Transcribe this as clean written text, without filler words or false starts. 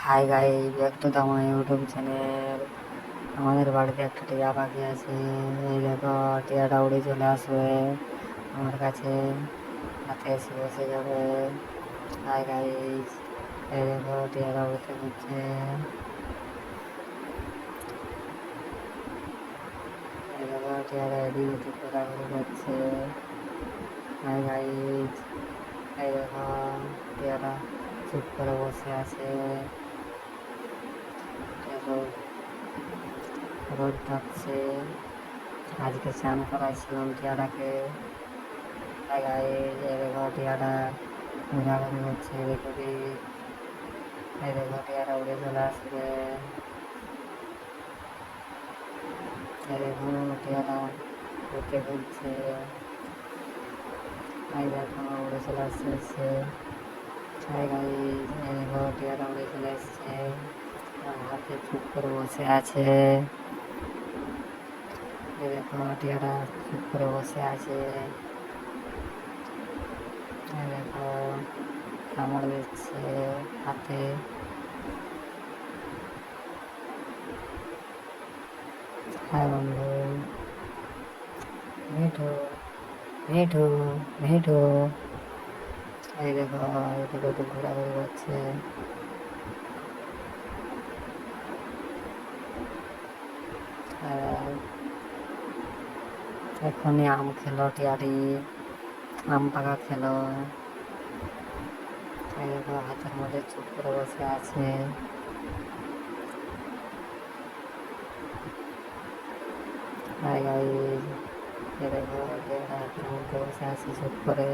High guys, back to the my YouTube channel. আমাদের বাড়িতে একটা টিয়া পাখি আছে। এই দেখো, টিয়াটা উড়ে চলে আসবে আমার কাছে, হাতে এসে বসে যাবে। হাই গাইস, এই দেখো টিয়াটা উড়তে হচ্ছে। এই দেখো টিয়াটা এদিক ওদিক ঘোরাঘুরি করছে। হাই গাইস, এই দেখো টিয়াটা চুপ করে বসে আছে। রোদ থাকছে। আজকে স্নান করাইছিলাম টিয়াটাকে। এই দেখো টিয়াটা ঘোরাঘুরি করছে এদিক ওদিক। এই দেখো টিয়াটা উড়ে চলে আসবে। এই দেখো টিয়াটা উড়তে ঘুরছে। এই দেখো উড়ে চলে আসছে। এই দেখো টিয়াটা উড়ে চলে এসছে, আমার হাতে চুপ করে বসে আছে। এই দেখো টিয়াটা চুপ করে বসে আছে। এই দেখো কামড় দিচ্ছে হাতে। হ্যাঁ বন্ধু, মিঠু মিঠু মিঠু। এই দেখো এদিক ওদিক ঘোরাঘুরি করছে। আর এখনই আম খেলো টিয়াটি, আম পাকা খেলো। এই দেখো হাতের মধ্যে চুপ করে বসে আছে। হাই গাইস, এই দেখো টিয়াটা হাতের মধ্যে বসে আছে চুপ করে।